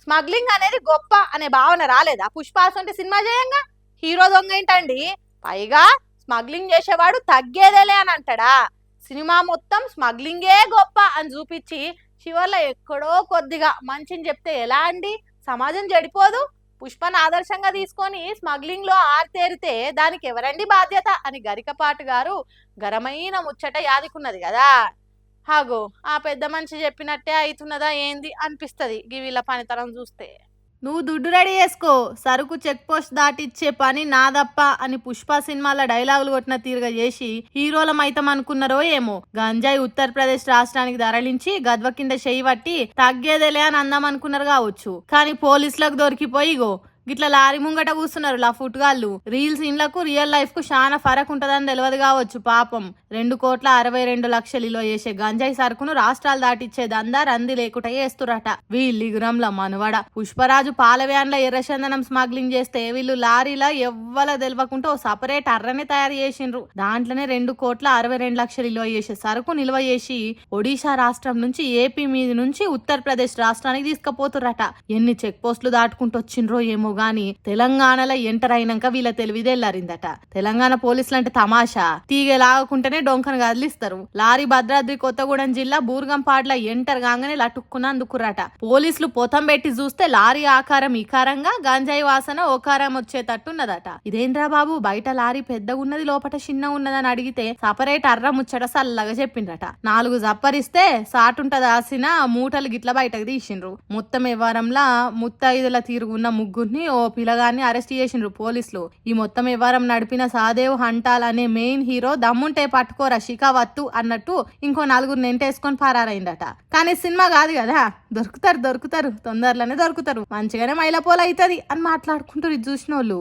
Smuggling అనేది గొప్ప అనే భావన రాలేదా పుష్పాసంటి సినిమా చేయంగా? హీరో దొంగ ఏంటండి, పైగా స్మగ్లింగ్ చేసేవాడు తగ్గేదేలే అని అంటాడా? సినిమా మొత్తం స్మగ్లింగే గొప్ప అని చూపించి చివర్లో ఎక్కడో కొద్దిగా మంచిని చెప్తే ఎలా అండి? సమాజం చెడిపోదు? పుష్పను ఆదర్శంగా తీసుకొని స్మగ్లింగ్ లో ఆరితేరితే దానికి ఎవరండి బాధ్యత అని గరికపాటి గారు గరమైన ముచ్చట యాదికున్నది కదా. హాగో ఆ పెద్ద మనిషి చెప్పినట్టే అవుతున్నదా ఏంది అనిపిస్తుంది వీళ్ళ పనితనం చూస్తే. నువ్వు దుడ్డు రెడీ చేసుకో, సరుకు చెక్ పోస్ట్ దాటిచ్చే పని నాదప్ప అని పుష్ప సినిమాల డైలాగులు కొట్టిన తీరుగా చేసి హీరోలమైతం అనుకున్నారో ఏమో. గంజాయి ఉత్తరప్రదేశ్ రాష్ట్రానికి తరలించి గద్వ కింద చెయ్యి పట్టి తగ్గేదేలే అని అందాం అనుకున్నారు కావచ్చు. కానీ పోలీసులకు దొరికిపోయి ఇగో గిట్ల లారీ ముంగట కూస్తున్నారు లఫుట్గాళ్ళు. రీల్స్ ఇన్లకు రియల్ లైఫ్ కు చాలా ఫరక్ ఉంటదని తెలియదు కావచ్చు పాపం. 2,62,00,000 చేసే గంజాయి సరుకును రాష్ట్రాలు దాటిచ్చే దందా రంది లేకుండా చేస్తురట వీళ్ళిగురంల మనవడ. పుష్పరాజు పాల వ్యాన్ల ఎర్రచందనం స్మగ్లింగ్ చేస్తే వీళ్ళు లారీలా ఎవ్వల తెలియకుండా ఓ సపరేట్ అర్రనే తయారు చేసిండ్రు. దాంట్లోనే 2,62,00,000 చేసే సరుకు నిల్వ చేసి ఒడిశా రాష్ట్రం నుంచి ఏపీ మీద నుంచి ఉత్తరప్రదేశ్ రాష్ట్రానికి తీసుకుపోతురట. ఎన్ని చెక్ పోస్టులు దాటుకుంటూ వచ్చిండ్రో ఏమో గాని తెలంగాణలో ఎంటర్ అయినాక వీళ్ళ తెలివిదేళ్లారిందట. తెలంగాణ పోలీసులు అంటే తమాషా, తీగలాగకుంటేనే డొంకను కదిలిస్తారు. లారీ భద్రాద్రి కొత్తగూడెం జిల్లా బూర్గంపాడ్ల ఎంటర్ కాగానే లటుక్కున అందుకురట. పోలీసులు పొతం పెట్టి చూస్తే లారీ ఆకారం ఈకారంగా గంజాయి వాసన ఓకారం వచ్చేటట్టున్నదట. ఇదేంద్రా బాబు బయట లారీ పెద్దగున్నది లోపల చిన్న ఉన్నదని అడిగితే సపరేట్ అర్ర ముచ్చట సల్లగా చెప్పిండ్రట. 4 జప్పరిస్తే సాటుంటదాసిన మూటలు గిట్ల బయటకు తీసిండ్రు. మొత్తం వ్యవహారంలా ముత్తైదుల తీరుగున్న ముగ్గురిని ఓ పిల్లగాన్ని అరెస్ట్ చేసిండ్రు పోలీసులు. ఈ మొత్తం వ్యవహారం నడిపిన సాదేవ్ హంటాల్ అనే మెయిన్ హీరో దమ్ముంటే పట్టుకోరా షికావత్తు అన్నట్టు ఇంకో 4 నెంటేసుకొని పరారైందట. కానీ సినిమా కాదు కదా, దొరుకుతారు తొందరలోనే దొరుకుతారు, మంచిగానే మైలపోల అవుతుంది అని మాట్లాడుకుంటారు ఇది చూసిన వాళ్ళు.